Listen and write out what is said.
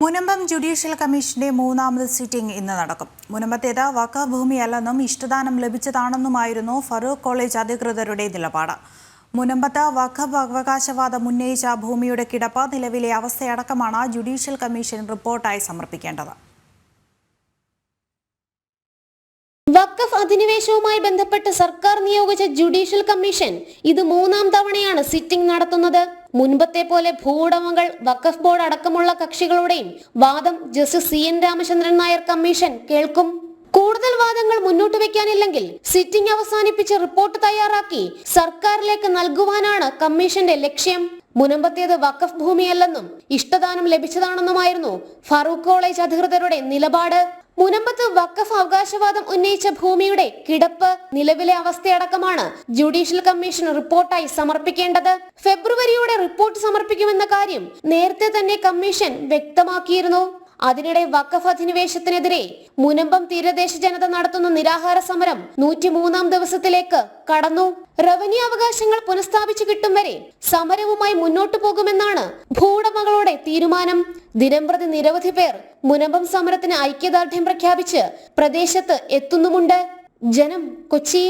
Munambam judicial കമ്മീഷന്റെ മൂന്നാമത് sitting ഇന്ന് നടക്കും. മുനമ്പത്തേത് വഖഫ് ഭൂമിയല്ലെന്നും ഇഷ്ടദാനം ലഭിച്ചതാണെന്നുമായിരുന്നു ഫറൂഖ് കോളേജ് അധികൃതരുടെ നിലപാട്. മുനമ്പത്ത് വഖഫ് അവകാശവാദം ഉന്നയിച്ച ഭൂമിയുടെ കിടപ്പ് നിലവിലെ അവസ്ഥയടക്കമാണ് ജുഡീഷ്യൽ കമ്മീഷൻ റിപ്പോർട്ടായി സമർപ്പിക്കേണ്ടത്. വഖഫ് അധിനിവേശവുമായി ബന്ധപ്പെട്ട് സർക്കാർ നിയോഗിച്ച ജുഡീഷ്യൽ കമ്മീഷൻ ഇത് മൂന്നാം തവണയാണ് സിറ്റിംഗ് നടത്തുന്നത്. മുൻപത്തെ പോലെ ഭൂവുടമകൾ, വഖഫ് ബോർഡ് അടക്കമുള്ള കക്ഷികളുടെയും വാദം justice CN Ramachandran Nair commission കേൾക്കും. കൂടുതൽ വാദങ്ങൾ മുന്നോട്ട് വെക്കാനില്ലെങ്കിൽ സിറ്റിംഗ് അവസാനിപ്പിച്ച് റിപ്പോർട്ട് തയ്യാറാക്കി സർക്കാരിലേക്ക് നൽകുവാനാണ് കമ്മീഷന്റെ ലക്ഷ്യം. മുനമ്പത്തേത് വഖഫ് ഭൂമിയല്ലെന്നും ഇഷ്ടദാനം ലഭിച്ചതാണെന്നുമായിരുന്നു ഫറൂഖ് കോളേജ് അധികൃതരുടെ നിലപാട്. മുനമ്പത്ത് വഖഫ് അവകാശവാദം ഉന്നയിച്ച ഭൂമിയുടെ കിടപ്പ് നിലവിലെ അവസ്ഥയടക്കമാണ് ജുഡീഷ്യൽ കമ്മീഷൻ റിപ്പോർട്ടായി സമർപ്പിക്കേണ്ടത്. ഫെബ്രുവരിയോടെ റിപ്പോർട്ട് സമർപ്പിക്കുമെന്ന കാര്യം നേരത്തെ തന്നെ കമ്മീഷൻ വ്യക്തമാക്കിയിരുന്നു. അതിനിടെ വഖഫ് അധിനിവേശത്തിനെതിരെ മുനമ്പം തീരദേശ ജനത നടത്തുന്ന നിരാഹാര സമരം 103ാം ദിവസത്തിലേക്ക് കടന്നു. റവന്യൂ അവകാശങ്ങൾ പുനഃസ്ഥാപിച്ചു കിട്ടും വരെ സമരവുമായി മുന്നോട്ടു പോകുമെന്നാണ് ഭൂവുടമകളുടെ തീരുമാനം. ദിനംപ്രതി നിരവധി പേർ മുനമ്പം സമരത്തിന് ഐക്യദാർഢ്യം പ്രഖ്യാപിച്ച് പ്രദേശത്ത് എത്തുന്നുമുണ്ട്. ജനം, കൊച്ചി.